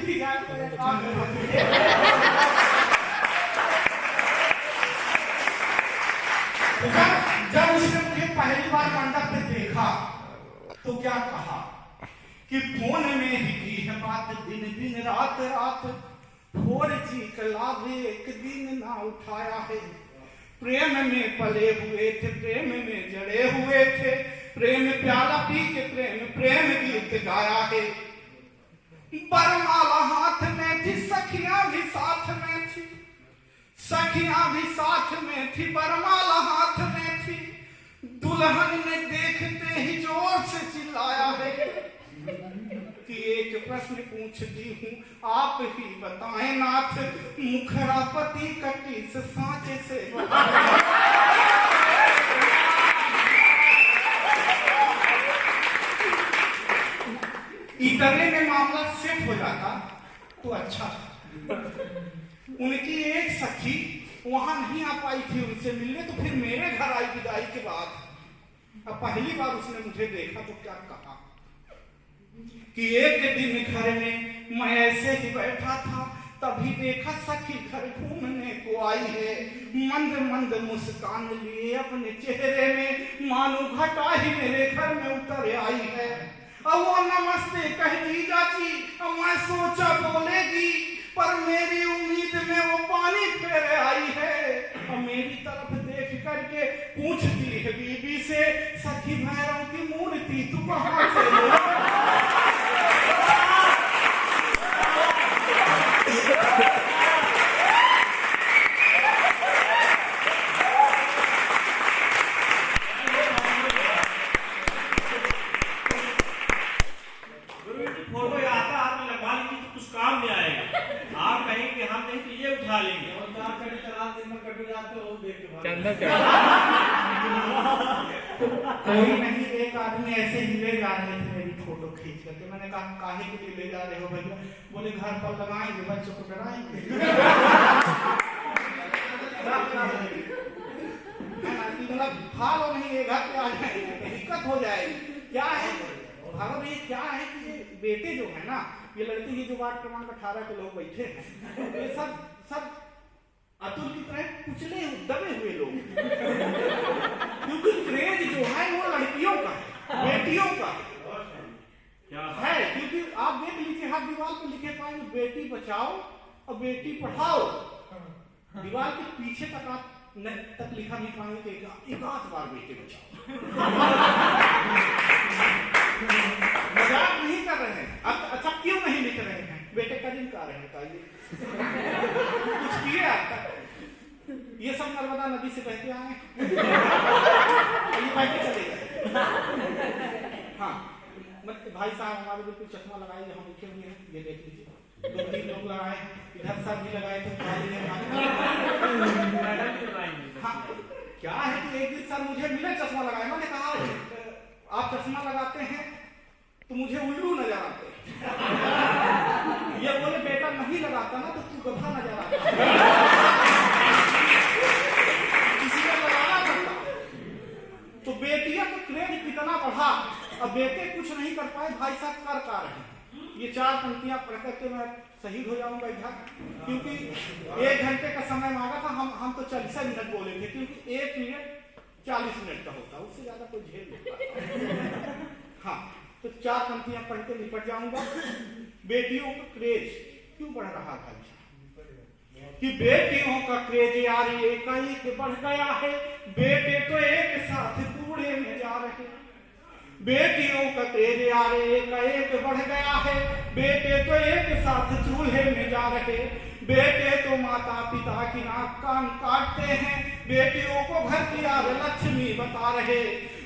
भी जाए तो एक काम जब उसने मुझे पहली बार मंडप पे देखा तो क्या कहा कि फोन में ही की है बात, दिन दिन रात रात 4G कलावे एक दिन ना उठाया है। प्रेम में पले हुए थे, प्रेम में जड़े हुए थे, प्रेम प्याला पी के प्रेम गीत गाया है। बरमाला हाथ में थी, सखियां भी साथ में थी, सखियां भी साथ में थी, बरमाला हाथ में थी। दुल्हन ने देखते ही जोर से चिल्लाया है कि एक प्रश्न पूछती हूँ आप ही बताएं नाथ, मुखरा पति का किस सांचे से इतने में मामला सेट हो जाता तो अच्छा था। उनकी एक सखी वहां नहीं आ पाई थी उनसे मिलने, तो फिर मेरे घर आई विदाई के बाद। अब पहली बार उसने मुझे देखा तो क्या कहा कि एक दिन घर में मैं ऐसे ही बैठा था, तभी देखा सखी घर घूमने को आई है। मंद मंद मुस्कान लिए अपने चेहरे में, मानो घटा ही मेरे घर में उतर आई है। अब वो नमस्ते कह दी जाती, अब मैं सोचा बोलेगी, पर मेरी उम्मीद में वो पानी फेर आई है। और मेरी तरफ देख करके पूछती है बीबी से, सखी भैरव की मूर्ति तू कहाँ से कोई नहीं। एक आदमी ऐसे ही ले जा रहे थे मेरी फोटो खींच करके। मैंने कहा काहे के लिए ले जा रहे हो भैया? बोले घर पर लगाएंगे, बच्चों को डराएंगे। खा लो नहीं, ये घर पे आ जाएंगे, दिक्कत हो जाएगी। क्या है भागो भैया, क्या है कि ये बेटे जो है ना, ये लड़के, ये जो वार्ड क्रमांक 18 के लोग बैठे हैं, ये सब अतुल की तरह कुचले दबे हुए लोग। क्योंकि क्रेज जो है वो लड़कियों का है, बेटियों का है। क्योंकि आप देख लीजिए, हर दीवार पर लिखे पाएंगे बेटी बचाओ और बेटी पढ़ाओ। दीवार के पीछे तक आप तक लिखा नहीं पाएंगे एक आध बार बेटी बचाओ। मजाक नहीं कर रहे हैं। अच्छा क्यों नहीं लिख रहे हैं? बेटे करीम का रहे हैं, बताइए कुछ किए आप तक? ये सब नर्मदा नदी से बह के आए, ये बह के चले गए। हाँ, भाई साहब हमारे बिल्कुल चश्मा लगाए, हम लिखे हुए हैं, ये देख लीजिए। 2-3 लोग लगाए, इधर सब भी लगाए थे। हाँ, क्या है कि एक दिन सर मुझे मिले चश्मा लगाए। मैंने कहा आप चश्मा लगाते हैं तो मुझे उल्लू नजर आते। ये बोले बेटा नहीं लगाता ना तो तू गधा नजर आता, इसलिए लगाना पड़ता। तो बेटियां का क्रेज कितना बढ़ा, अब बेटे कुछ नहीं कर पाए, भाई साहब कर रहे हैं। ये 4 पंक्तियां पढ़ करके मैं शहीद हो जाऊंगा इधर, क्योंकि 1 घंटे का समय मांगा था। हम तो 40 मिनट बोले थे, क्योंकि 1 मिनट 40 मिनट का होता, उससे ज्यादा कोई झेल नहीं पाता। हाँ, तो 4 पंक्तियां पढ़ के निपट जाऊंगा। बेटियों का क्रेज क्यों बढ़ रहा था कि बेटियों का क्रेज यार एक बढ़ गया है। बेटे तो एक साथ कूड़े में जा रहे, बेटियों का क्रेज यार एक बढ़ गया है। बेटे तो एक साथ चूल्हे में जा रहे, बेटे तो माता पिता की नाक कान काटते हैं, बेटियों को घर की यार लक्ष्मी बता रहे।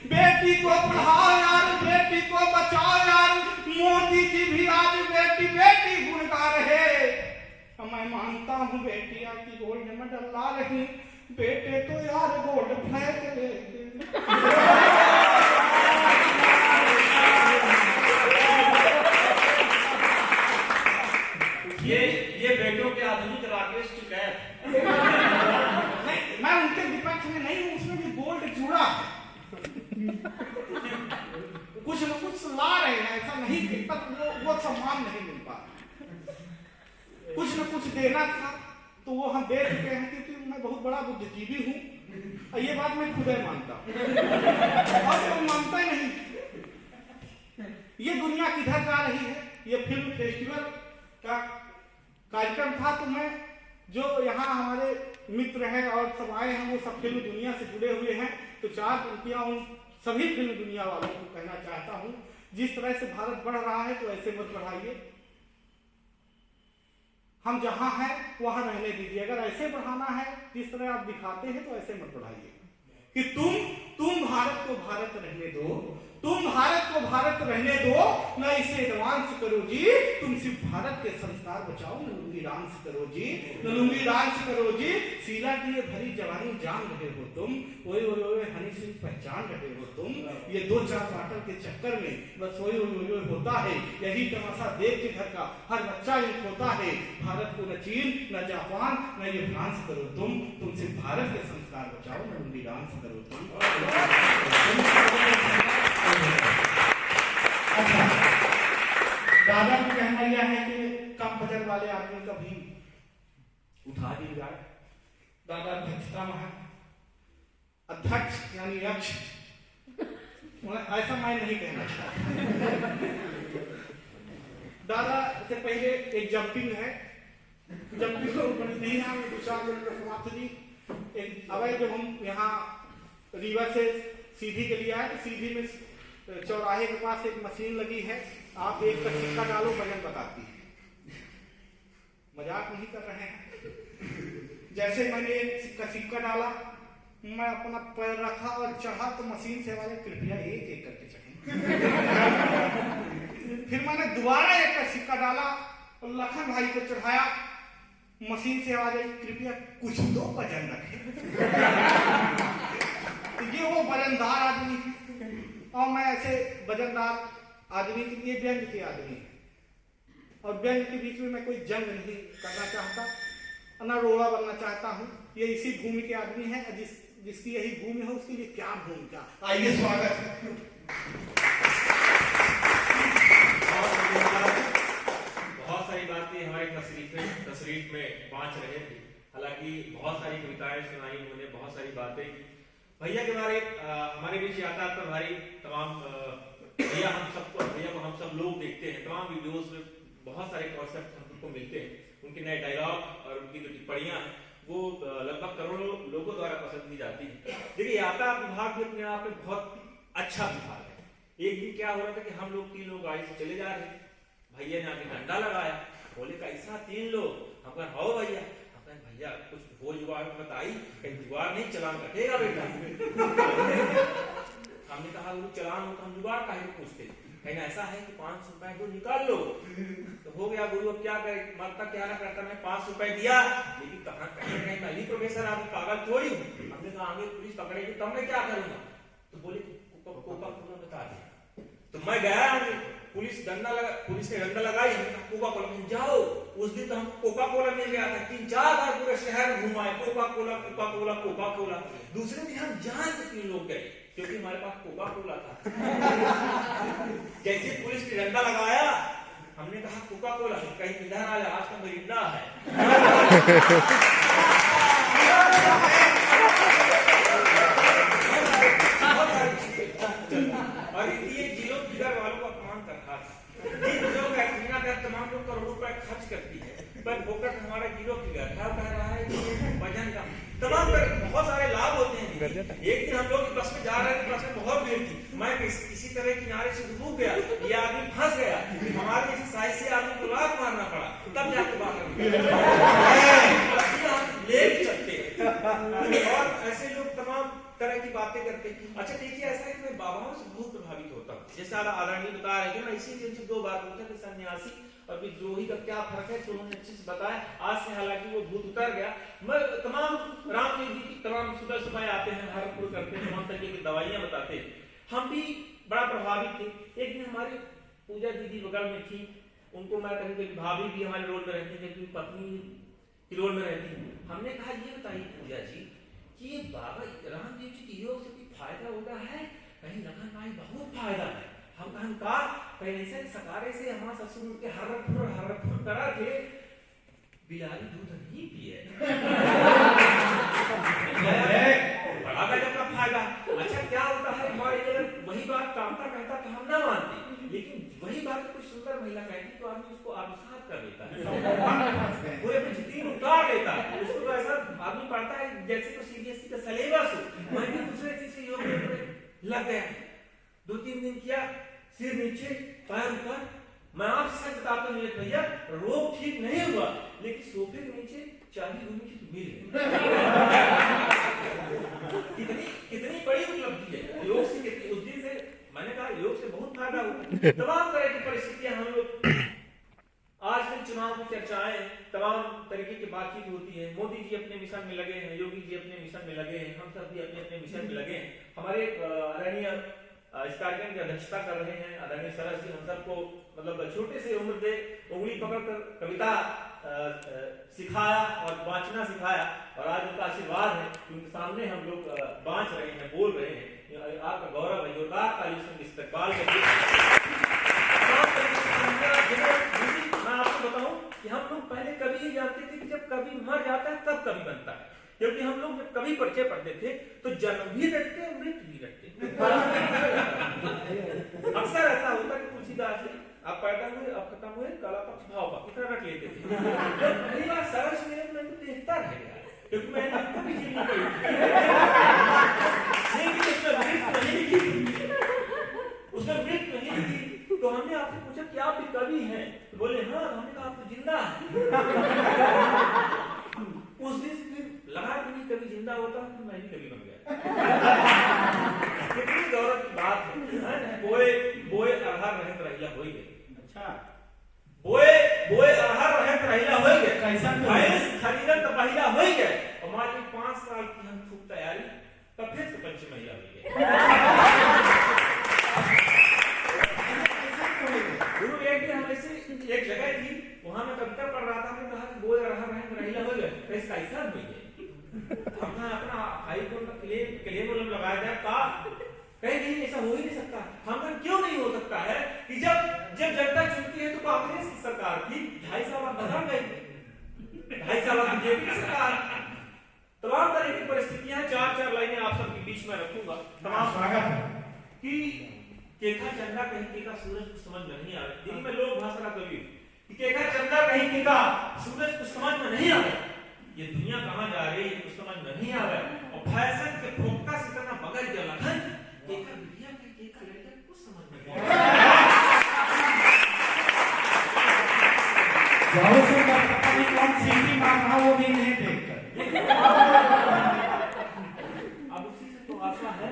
बेटी को पढ़ाओ यार, बेटी को बचाओ यार, मोदी जी भी आज बेटी बेटी गुण गा रहे। मैं मानता हूँ बेटियां की गोल्ड मेडल ला रही, बेटे तो यार गोल्ड फेंक लेते। ये बेटों के आधुनिक राकेश टिकैत। नहीं, मैं उनके विपक्ष में नहीं हूँ, उसमें भी गोल्ड जुड़ा है। कुछ न कुछ ला रहे हैं, ऐसा नहीं कि तब वो सम्मान नहीं मिल पा। कुछ न कुछ देना था तो वो हम दे चुके हैं, क्योंकि मैं बहुत बड़ा बुद्धिजीवी हूँ और ये बात मैं खुद ही मानता हूँ और कोई मानता ही नहीं। ये दुनिया किधर जा रही है? ये फिल्म फेस्टिवल का कार्यक्रम था, तो मैं जो यहाँ हमारे मित्र हैं और सब आए हैं वो सब फिल्म दुनिया से जुड़े हुए हैं, तो 4 पंक्तियाँ उन सभी फिल्म दुनिया वालों को कहना चाहता हूँ, जिस तरह से भारत बढ़ रहा है तो ऐसे मत बढ़ाइए। हम जहाँ हैं वहाँ रहने दीजिए। अगर ऐसे बढ़ाना है जिस तरह आप दिखाते हैं तो ऐसे मत बढ़ाइए कि तुम भारत को भारत रहने दो, तुम भारत को भारत रहने दो, न इसे एडवांस करो जी। तुम सिर्फ भारत के संस्कार बचाओ, न लुंगी डांस करो जी, न लुंगी डांस करो जी। शीला की ये भरी जवानी जान रहे हो तुम, ओए ओए ओए हनी सिंह पहचान रहे हो तुम। ये 2-4 बाटल के चक्कर में बस ओए ओए ओए होता है, यही तमाशा देख के घर का हर बच्चा यूं होता है। भारत को न चीन न जापान न ये फ्रांस करो तुम सिर्फ भारत के संस्कार बचाओ, न लुंगी डांस करो तुम। अच्छा, दादा का कहना यह है कि कम बजट वाले आदमी का भी उठा दी जाए। दादा अध्यक्षता में है, अध्यक्ष यानी यक्ष, ऐसा मैं नहीं कहना चाहता। दादा से पहले एक जंपिंग है, जंपिंग तो बड़ी नहीं है, 2-4 मिनट में समाप्त जी। एक अवैध जब हम यहाँ रीवा से सीधी के लिए आए तो सीधी में चौराहे के पास एक मशीन लगी है, आप एक का सिक्का डालो वजन बताती है। मजाक नहीं कर रहे हैं। जैसे मैंने एक का सिक्का डाला, मैं अपना पैर रखा और चढ़ा तो मशीन से वाले कृपया एक करके चढ़े। फिर मैंने दोबारा एक का सिक्का डाला और लखन भाई को चढ़ाया, मशीन से आवाज आई कृपया कुछ तो वजन रखे। ये वो वजनदार आदमी है और मैं ऐसे वजनदार आदमी के लिए व्यंग के आदमी है और व्यंग के बीच में मैं कोई जंग नहीं करना चाहता, ना रोड़ा बनना चाहता हूँ। ये इसी भूमि के आदमी है, जिसकी यही भूमि है उसके लिए क्या भूमिका। आइए स्वागत है। बहुत सारी बातें हमारे तशरीफ में बांच रहे थे, हालांकि बहुत सारी कविताएं सुनाई उन्होंने, बहुत सारी बातें की। भैया के बारे हमारे बीच यातायात पर भारी तमाम भैया को हम सब लोग देखते हैं, तमाम वीडियोस में बहुत सारे कॉन्सेप्ट हमको मिलते हैं। उनके नए डायलॉग और उनकी जो टिप्पणियां हैं वो लगभग करोड़ों लोगों द्वारा पसंद की जाती है। देखिए, यातायात विभाग भी अपने आप में बहुत अच्छा विभाग है। एक दिन क्या हो रहा था कि हम लोग 3 लोग गाड़ी से चले जा रहे थे, भैया ने आके डंडा लगाया, बोले कैसा 3 लोग? हम कहा हो भैया, भैया कुछ हो जुगाड़ बताई, कहीं जुगाड़ नहीं चलान कटेगा बेटा। हमने कहा वो चलान हो तो हम जुगाड़ काहे पूछते, कहीं ऐसा है कि 500 रुपए को निकाल लो। तो हो गया गुरु, अब क्या करे, मरता क्या ना करता। मैं 500 रुपए दिया, लेकिन कहाँ कहीं मैं ही प्रोफेसर आप पागल थोड़ी हूँ। हमने कहा आगे पुलिस पकड़ेगी तब मैं क्या करूंगा। तो बोले कोका कोला बता दिया। तो मैं गया, पुलिस ने डंडा लगाई, हमने कहा कोका कोला जाओ। उस दिन तो हमको कोका कोला मिल गया था, 3-4 बार पूरे शहर में घुमाए, Coca Cola Coca Cola Coca Cola. दूसरे दिन हम जान के 3 लोग गए क्योंकि हमारे पास कोका कोला था। जैसे पुलिस ने डंडा लगाया, हमने कहा कोका कोला, कहीं इधर आ जा, आज का मरीना है। और ये जिलों फिगर वालों का अपमान कर रहा था। जिन लोग एक्टिंगा कर तमाम लोग करोड़ों रुपए खर्च करती है, पर फोकस हमारा जिलो फिगर क्या कह रहा है कि वजन का तमाम बहुत सारे लाभ होते हैं। एक दिन हम लोग बस में जा रहे थे, बस में बहुत भीड़ थी, मैं किसी तरह किनारे से डूब गया, ये आदमी फंस गया, हमारे जैसे साइज से आदमी को लात मारना पड़ा, तब जाके बाहर लेट चलते। और ऐसे लोग तमाम तरह की बातें करते। अच्छा देखिए, ऐसा है कि मैं बाबाओं से बहुत प्रभावित होता हूँ। जैसे आदरणीय बता रहे थे, मैं इसी दिन से 2 बार पूछा कि सन्यासी और विद्रोही का क्या फर्क है, तो उन्होंने अच्छे से बताया। आज से हालांकि वो भूत उतर गया। मैं तमाम रामदेव जी की तमाम सुबह आते हैं, हरपुर करते हैं, तमाम तरीके की दवाइयां बताते हैं। हम भी बड़ा प्रभावित थे। एक दिन हमारी पूजा दीदी बगल में थी, उनको मैं कहीं भाभी भी हमारे रोल में रहती थी, क्योंकि पत्नी की रोल में रहती थी। हमने कहा ये बताइए पूजा जी कि ये बाबा रामदेव जी की योग से कोई फायदा होता है? कहीं लगन भाई बहुत फायदा है। हम कहा पहले से सकारे से हमारे ससुर के हरपुर करा थे, बिलारी दूध नहीं पिए। बड़ा गजब का फायदा। अच्छा क्या होता है, वही बात कामता कहता तो हम ना मानते, लेकिन वही बात कोई सुंदर महिला कहती तो आदमी उसको आत्मसात कर लेता है, पूरे अपनी जितनी उतार लेता है। उसको तो ऐसा आदमी पढ़ता है जैसे तो सीबीएसई का सिलेबस हो। मैं भी दूसरे दिन से योग में लग गया, 2-3 दिन किया, सिर नीचे पैर ऊपर। मैं आपसे सच बताता हूँ भैया, रोग ठीक नहीं हुआ, लेकिन सोफे के नीचे चांदी घूमी की तो मिल कितनी कितनी बड़ी उपलब्धि है योग से। कितनी उस दिन से मैंने कहा योग से बहुत फायदा हुआ। तमाम तरह की परिस्थितियां हम लोग आज दिन चुनाव की चर्चाएं, तमाम तरीके की बातचीत होती है। मोदी जी अपने मिशन में लगे हैं, योगी जी अपने मिशन में लगे हैं, हम सब भी अपने अपने मिशन में लगे हैं। हमारे आदरणीय इस कार्यक्रम की अध्यक्षता कर रहे हैं आदरणीय सरस जी। हम सबको मतलब छोटे से उम्र से उंगली पकड़कर कविता सिखाया और वाचना सिखाया, और आज उनका आशीर्वाद है कि उनके सामने हम लोग बांच रहे हैं, बोल रहे हैं। आपका गौरव है, जोरदार ताली से इस्तेकबाल करिए। मैं आपको बताऊं कि हम लोग पहले कभी ये जानते थे कि जब कभी मर जाता है तब कभी बनता है, क्योंकि हम लोग जब कभी परिचय पढ़ते थे तो जन्म भी रखते और मृत्यु भी रखते। अक्सर ऐसा होता कि तुलसीदास जी आप पैदा हुए, आप खत्म हुए, काला पक्ष भाव पक्ष इतना रख लेते थे। जब पहली बार सरस मिले मैं तो देखता रह गया, क्योंकि मैंने कभी जीवन नहीं पढ़ी, लेकिन उसमें मृत्यु नहीं थी, उसमें मृत्यु नहीं थी। तो हमने आपसे पूछा कि आप भी कवि हैं, तो बोले हाँ। हमने कहा आप तो जिंदा है। उस दिन से लगा कि नहीं कभी जिंदा होता तो मैं भी कभी बन गया। कितनी गौरव की बात है। बोए बोए अरहर रहत रहिला होई गए। अच्छा, बोए बोए अरहर रहत रहिला होई गए, कैसा भैंस खरीदत पहिला होई गए, और मान ली 5 साल की हम खूब तैयारी, तब फिर से पंच महिला हो गए। गुरु एक दिन हम ऐसे एक जगह थी, वहां मैं कविता पढ़ रहा था, मैंने कहा कि बोए अरहर रहत रहिला होई गए, कैसे कैसा हुई है। अपना अपना हाई कोर्ट में क्लेम लगाया जाए का कहीं नहीं, ऐसा हो ही नहीं सकता। हम क्यों नहीं हो सकता है कि जब जब जनता चुनती है तो कांग्रेस की सरकार थी, 2.5 साल बाद बदल गई, 2.5 साल बाद बीजेपी की सरकार। तमाम तरह की परिस्थितियां, 4 लाइनें आप सबके बीच में रखूंगा। तमाम स्वागत है कि केका चंदा कहीं केका सूरज को समझ में नहीं आ रहा। दिल्ली में लोग भाषा कवि कि केका चंदा कहीं केका सूरज को समझ में नहीं आ रहा, ये दुनिया कहां जा रही है कुछ समझ में नहीं आ रहा है। और फैशन के फोक्का से इतना बगल गया लखन केका बिटिया के केका लड़का कुछ समझ में नहीं आ रहा। जाओ से पता नहीं कौन सीटी मार रहा वो भी नहीं देखकर। अब उसी से तो आशा है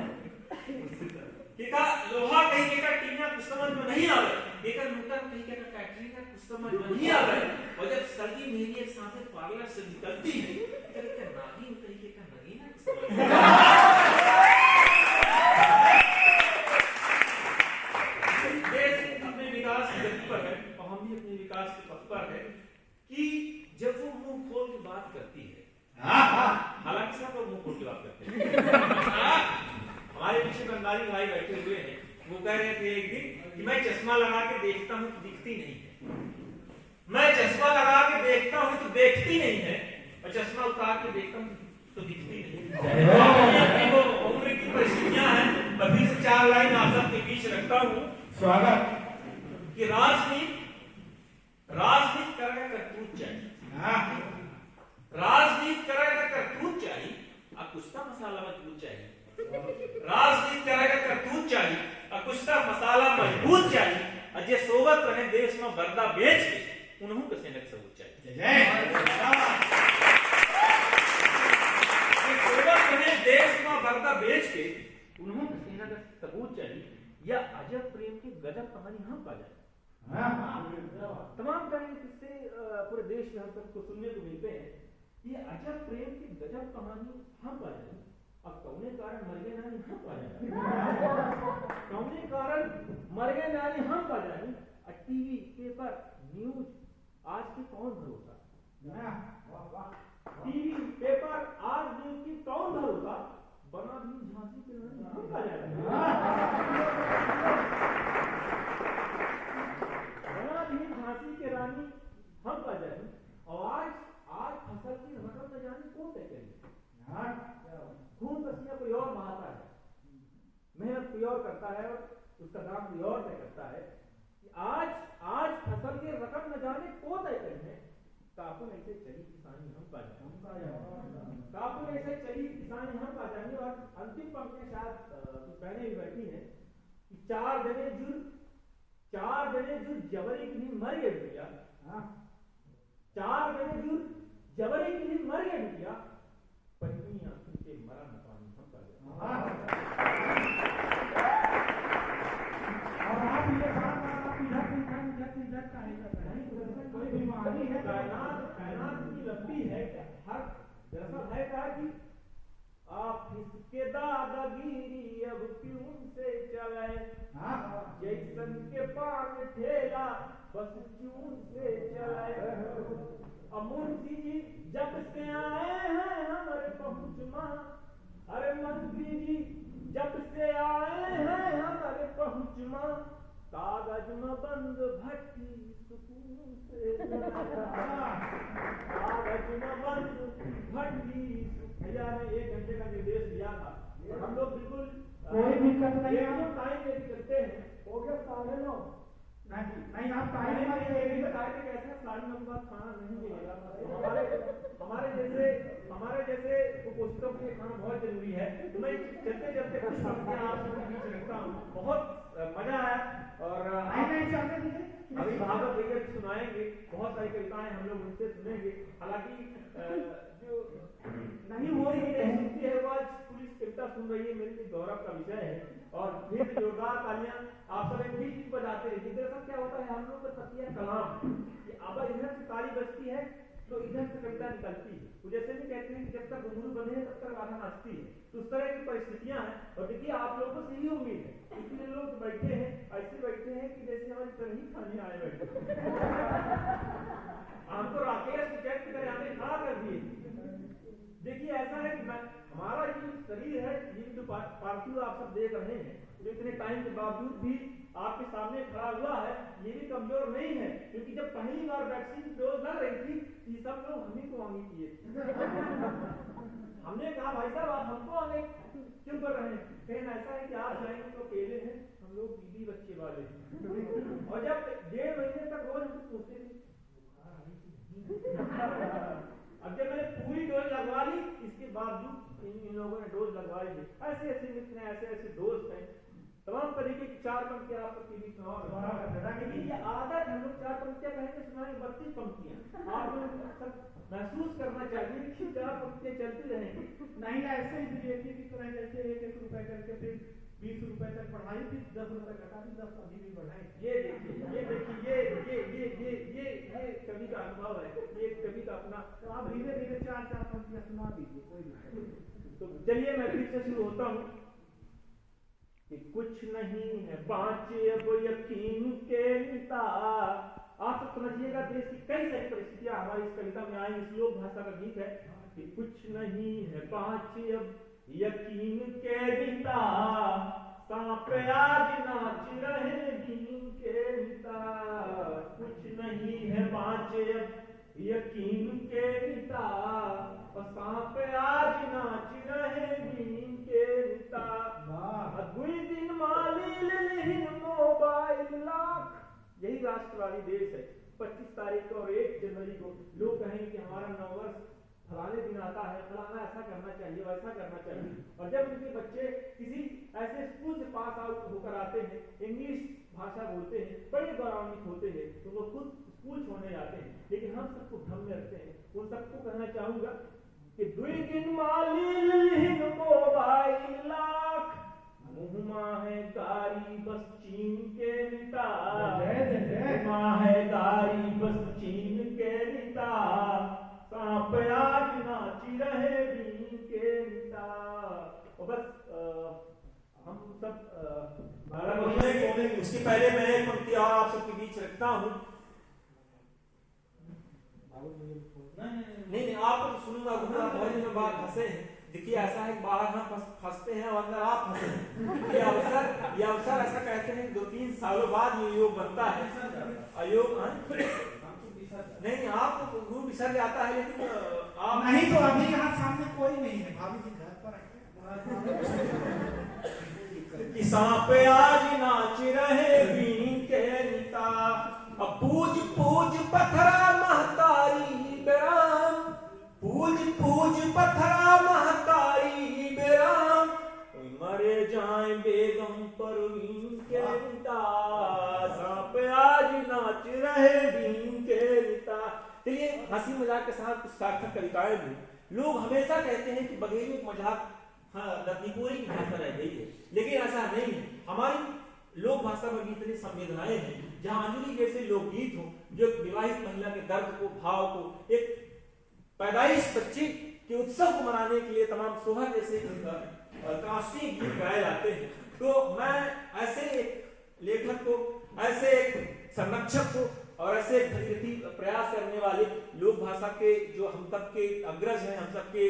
केका लोहा कहीं केका टीना कुछ समझ में नहीं आ रहा, केका नूतन कहीं केका कैटरीना कुछ समझ में नहीं आ रहा है। और जब सगी मेरी एक साथ पार्लर से निकलती है तो नागिन कहीं केका नगीना कुछ समझ में नहीं आ रहा। देश अपने विकास की गति पर है और हम भी अपने विकास के पथ पर है कि जब वो मुंह खोल के बात करती है, हालांकि सब लोग मुंह खोल के बात करते हैं। हमारे पीछे बंगाली भाई बैठे हुए हैं, वो कह रहे थे एक दिन कि मैं चश्मा लगा के देखता हूँ तो दिखती नहीं है, मैं चश्मा लगा के देखता हूँ तो देखती नहीं है, और चश्मा उतार के देखता हूँ तो दिखती नहीं है। वो उम्र की परिस्थितियां हैं। अभी से 4 लाइन आप सबके बीच रखता हूँ। स्वागत कि राजनीति करेगा करतूत चाहिए, राजनीति करेगा करतूत चाहिए, अब कुश्ता मसाला मजबूत चाहिए। राजनीति करेगा करतूत चाहिए और कुश्ता मसाला मजबूत चाहिए, और जे सोबत रहे देश में बर्दा बेच के उन्हों के सेनक सबूत चाहिए। सोबत रहे देश में बर्दा बेच के उन्हों के सेनक सबूत चाहिए, या अजब प्रेम की गजब कहानी हम पा जाए। तमाम तरह के किस्से पूरे देश में हम सबको सुनने को मिलते हैं। ये अजब प्रेम की गजब कहानी हम पा जाए। अब कौने कारण मर गए नानी हम पा जाए, कौने कारण मर गए नानी हम पा जाए। टीवी पेपर न्यूज आज की कौन भरोसा, टीवी पेपर आज न्यूज की कौन भरोसा, बना भी झांसी के रानी हम पा जाए, बना भी झांसी के रानी हम पा जाए। और आज फसल की रकम न जाने कौन तय करेगा। खून पसीना कोई और बहाता है, मेहनत कोई और करता है और उसका दाम कोई और तय करता है। कि आज फसल की रकम न जाने को तय करें। कापुन ऐसे चली किसानी हम का कापुन ऐसे चली किसानी हम का जाएंगे। और अंतिम पंक्ति शायद कुछ पहले ही बैठी है कि चार जने जुर जबरी के लिए मर गए भैया। चार जने जुर जबरी के लिए मर गए भैया। पत्नी आंखों के मरा न पानी हम कोई बीमारी है कायनात की लंबी है। हर दरअसल है कहा कि आप इसके दादागिरी अब क्यों से चले। जैसन के पान ठेला बस क्यों से चले। मुंशी जी जब से आए हैं हमारे पहुंच मां। अरे मंत्री जी जब से आए हैं हमारे पहुंच मां। कागज में बंद भट्टी सुकून से कागज में बंद भट्टी। भैया ने 1 घंटे का निर्देश दिया था, हम लोग बिल्कुल कोई दिक्कत नहीं है, हम टाइम लेके चलते हैं। हो गया 9:30। नहीं आप टाइम नहीं बताए थे कैसे 9:30 के बाद खाना नहीं मिलेगा। हमारे जैसे कुपोषितों के लिए खाना बहुत जरूरी है। तो मैं चलते कुछ पंक्तियां आप सबके बीच रखता हूँ। बहुत मजा आया और अभी भागवत भैया सुनाएंगे। बहुत सारी कविताएं हम लोग उनसे सुनेंगे। हालांकि जो नहीं हो रही है सुनती है वो आज पुलिस कविता सुन रही है, मेरे लिए गौरव का विषय है। और फिर जोरदार तालियां आप सब एक बीच बजाते रहिए। दरअसल क्या होता है हम लोग का तकिया कलाम कि अब इधर से ताली बजती है तो इधर से कविता निकलती है। तो जैसे भी कहते हैं कि जब तक घुंघरू बंधे हैं तब तक राधा नाचती है। तो उस तरह की परिस्थितियां हैं। और देखिए आप लोगों से यही उम्मीद है। इतने लोग बैठे हैं, ऐसे बैठे हैं कि जैसे हमारी तरह ही खाने आए बैठे। हमको राकेश टिकट की तरह हमें खड़ा कर दिए। देखिए ऐसा है कि हमारा ये शरीर है, ये जो पार्थिव आप सब देख रहे हैं, जो इतने टाइम के बावजूद भी आपके सामने खड़ा हुआ है, ये भी कमजोर नहीं है। क्योंकि जब पहली बार वैक्सीन डोज लग रही थी ये सब लोग हमें को आगे किए। हमने कहा भाई साहब आप हमको आगे क्यों कर रहे हैं। कहीं ऐसा है कि आप जाएंगे तो अकेले हैं, हम लोग बीवी बच्चे वाले हैं। और जब 1.5 महीने तक रोज हमको पूछते थे अब जब मैंने पूरी डोज लगवा ली, इसके बावजूद इन लोगों ने डोज लगवा ली। ऐसे मित्र हैं, ऐसे दोस्त हैं, तमाम तरीके की 4 पंक्तियां आप सबके बीच में और लेकिन ये आदत हम लोग 4 पंक्तियां कहेंगे सुनाएंगे 32 पंक्तियां। आप लोग सब महसूस करना चाहिए कि 4 पंक्तियां चलती रहेंगी। नहीं ऐसे ही बीजेपी की तरह जैसे 1-1 रुपए करके फिर 20 रुपए तक बढ़ाई, फिर 10 रुपए घटा दी, 10 अभी भी बढ़ाई। ये कवि का अनुभव है, ये कवि का अपना। तो आप धीरे धीरे 4-4 पंक्तियां सुना दीजिए, कोई दिक्कत नहीं। तो चलिए मैं फिर से शुरू होता हूँ कि कुछ नहीं है बाँचे अब यकीन के मिटा। आप सब समझिएगा देश की कई सारी परिस्थितियां हमारी इस कविता में आई। इस लोक भाषा का गीत है कि कुछ नहीं है बाँचे अब यकीन के मिटा। सांप आज नाच रहे बीन के मिटा। कुछ नहीं है बाँचे अब यकीन के मिटा। सांप आज नाच रहे बीन के मिटा। 2 दिन माली लेहिन मोबाइल लाख। यही राष्ट्रवादी देश है। 25 तारीख को और 1 जनवरी को लोग कहेंगे कि हमारा नववर्ष फलाने दिन आता है, फलाना ऐसा करना चाहिए, वैसा करना चाहिए। और जब उनके बच्चे किसी ऐसे स्कूल से पास आउट होकर आते हैं, इंग्लिश भाषा बोलते हैं, बड़े गौरवान्वित होते हैं, तो वो खुद स्कूल छोड़ने जाते हैं। लेकिन हम सबको भ्रम में रखते हैं। उन सबको कहना चाहूंगा कि 2 दिन माली लेहिन मोबाइल लाख। मुहमा है गारी बस चीन के मिटा। मुहमा है गारी बस चीन के मिटा। सांप आज नाची रहे बीन के मिटा। और बस हम सब उसके पहले मैं एक पंक्ति और आप सबके बीच रखता हूँ। नहीं आप तो सुनूंगा बहुत दिनों बाद फंसे हैं। देखिए ऐसा है बाहर हम फंसते हैं और अंदर आप फंसे हैं। ये अवसर ऐसा कहते हैं 2-3 सालों बाद ये योग बनता है। अयोग नहीं, आप गुरु विसर्ग आता है, लेकिन आप नहीं तो अभी यहाँ सामने कोई नहीं है, भाभी जी घर पर है। कि सांप आज नाच रहे बीन के नीता, अब पूज पूज पथरा महतारी बेराम, पूज पूज पथरा महतारी बेराम, मरे जाए बेगम परवीन के नीता, सांप आज नाच रहे बीन के नीता। चलिए हंसी मजाक के साथ कुछ सार्थक कविताएं भी। लोग हमेशा कहते हैं कि बघेली एक मजाक, हाँ रत्नीपुरी की भाषा रह गई है, लेकिन ऐसा नहीं है। हमारी लोक भाषा में भी इतनी संवेदनाएं हैं, जहां अंजलि जैसे लोकगीत हो जो विवाहित महिला के दर्द को, भाव को, एक पैदाइश बच्चे के उत्सव को मनाने के लिए तमाम सोहर जैसे राष्ट्रीय गीत गाए जाते हैं। तो मैं ऐसे एक लेखक को, ऐसे एक संरक्षक को और ऐसे भगीरथी प्रयास करने वाले लोक भाषा के जो हम तक के अग्रज हैं, हम सब के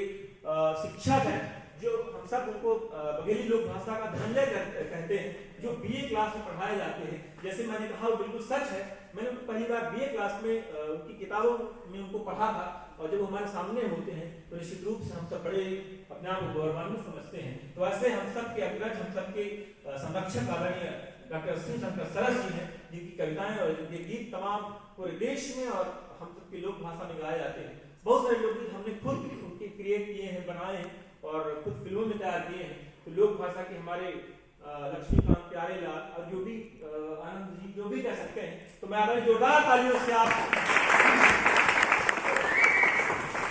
शिक्षक हैं, जो हम सब उनको बघेली लोक भाषा का धन्य कहते हैं, जो बीए क्लास में पढ़ाए जाते हैं। जैसे मैंने कहा वो बिल्कुल सच है, मैंने पहली बार बीए क्लास में उनकी किताबों में उनको पढ़ा था, और जब वो हमारे सामने होते हैं तो निश्चित रूप से हम सब बड़े अपने आप को गौरवान्वित समझते हैं। तो ऐसे हम सब के अग्रज, हम सब के संरक्षक आदरणीय डॉक्टर श्री शंकर सरस जी हैं, जिनकी कविताएं और जिनके गीत तमाम पूरे देश में और हम सब की लोक भाषा में गाए जाते हैं। बहुत सारे लोकगीत हमने खुद उनके क्रिएट किए हैं, बनाए हैं और खुद फिल्मों में तैयार किए हैं। तो लोक भाषा के हमारे लक्ष्मीकांत प्यारेलाल और जो भी आनंद जी जो भी कह सकते हैं, तो मैं अगर जोरदार तालियों से आप